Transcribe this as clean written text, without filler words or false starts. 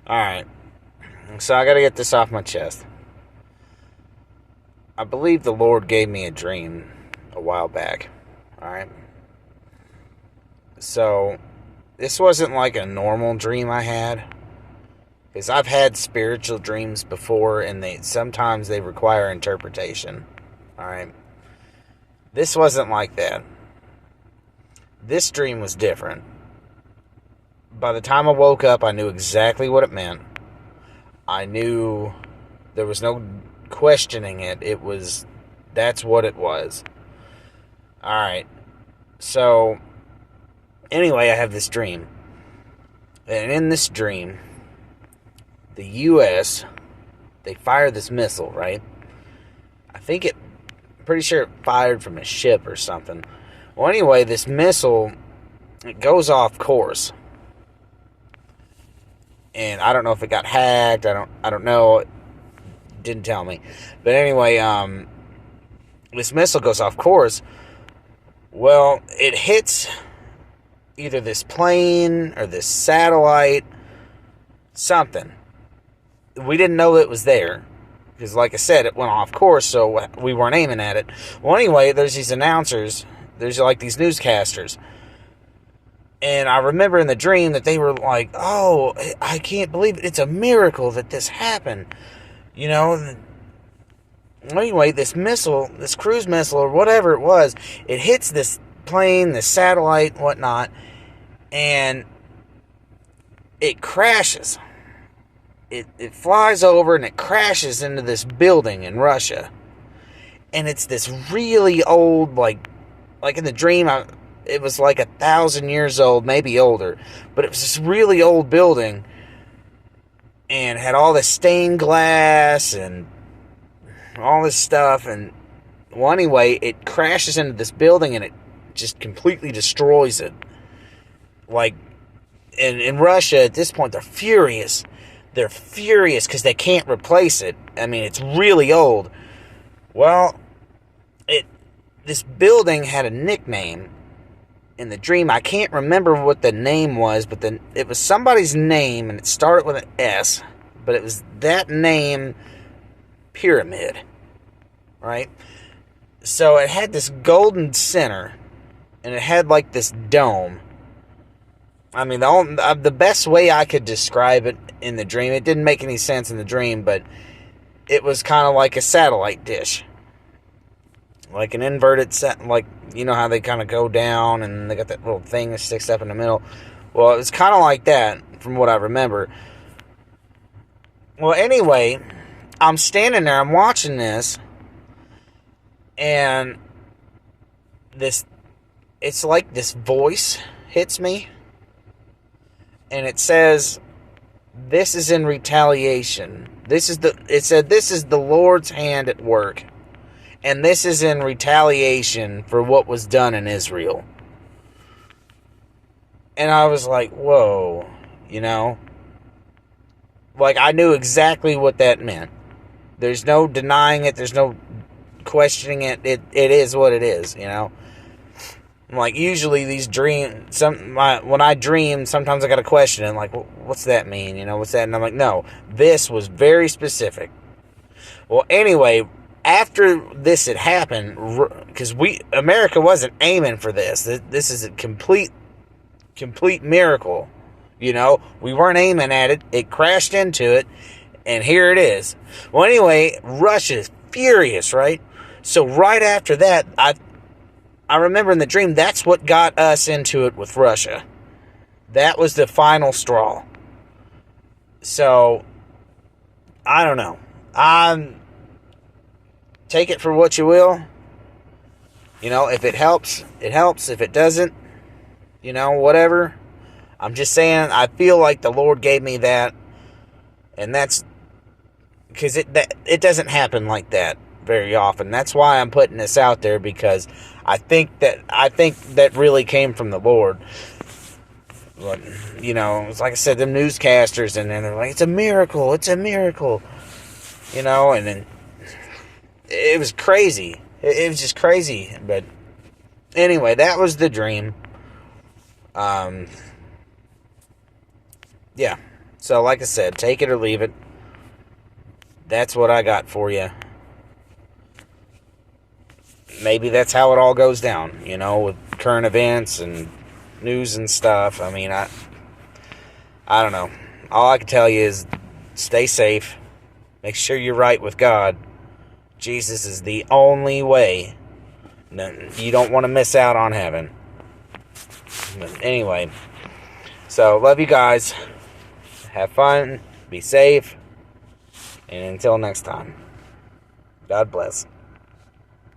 Alright, so I gotta get this off my chest. I believe the Lord gave me a dream a while back. Alright? So, this wasn't like a normal dream I had. Because I've had spiritual dreams before, and sometimes they require interpretation. Alright? This wasn't like that. This dream was different. By the time I woke up, I knew exactly what it meant. I knew there was no questioning it. That's what it was. Alright. So, anyway, I have this dream. And in this dream, the U.S., they fired this missile, right? I'm pretty sure it fired from a ship or something. Well, anyway, this missile, it goes off course. And I don't know if it got hacked. I don't know. It didn't tell me. But anyway, this missile goes off course. Well, it hits either this plane or this satellite, something. We didn't know it was there. Because like I said, it went off course, so we weren't aiming at it. Well, anyway, there's these announcers. There's like these newscasters. And I remember in the dream that they were like, oh, I can't believe it. It's a miracle that this happened. You know? Anyway, this missile, this cruise missile or whatever it was, it hits this plane, this satellite, whatnot, and it crashes. It flies over and it crashes into this building in Russia. And it's this really old, like in the dream, it was like 1,000 years old, maybe older. But it was this really old building. And had all this stained glass and all this stuff. And, well, anyway, it crashes into this building and it just completely destroys it. Like, in Russia, at this point, they're furious. They're furious because they can't replace it. I mean, it's really old. Well, this building had a nickname. In the dream, I can't remember what the name was, but it was somebody's name, and it started with an S, but it was that name, Pyramid, right? So it had this golden center, and it had like this dome. I mean, the best way I could describe it in the dream, it didn't make any sense in the dream, but it was kind of like a satellite dish. Like an inverted set, like, you know how they kind of go down and they got that little thing that sticks up in the middle? Well, it was kind of like that from what I remember. Well, anyway, I'm standing there, I'm watching this, and it's like this voice hits me, and it says, this is in retaliation. It said, this is the Lord's hand at work. And this is in retaliation for what was done in Israel. And I was like, whoa, you know? Like, I knew exactly what that meant. There's no denying it. There's no questioning it. It is what it is, you know? Like, usually these dreams, when I dream, sometimes I got to question it. Like, what's that mean? You know, what's that? And I'm like, no, this was very specific. Well, anyway, after this had happened, because America wasn't aiming for this. This is a complete miracle. You know, we weren't aiming at it. It crashed into it, and here it is. Well, anyway, Russia's furious, right? So right after that, I remember in the dream, that's what got us into it with Russia. That was the final straw. So, I don't know. Take it for what you will. You know, if it helps, it helps. If it doesn't, you know, whatever. I'm just saying, I feel like the Lord gave me that. And that's because it doesn't happen like that very often. That's why I'm putting this out there, because I think that really came from the Lord. But, you know, it's like I said, them newscasters, and then they're like, it's a miracle, you know, and then it was crazy. It was just crazy. But anyway, that was the dream. Yeah. So, like I said, take it or leave it. That's what I got for you. Maybe that's how it all goes down, with current events and news and stuff. I mean, I don't know. All I can tell you is stay safe. Make sure you're right with God. Jesus is the only way. You don't want to miss out on heaven. But anyway, so love you guys. Have fun. Be safe. And until next time, God bless.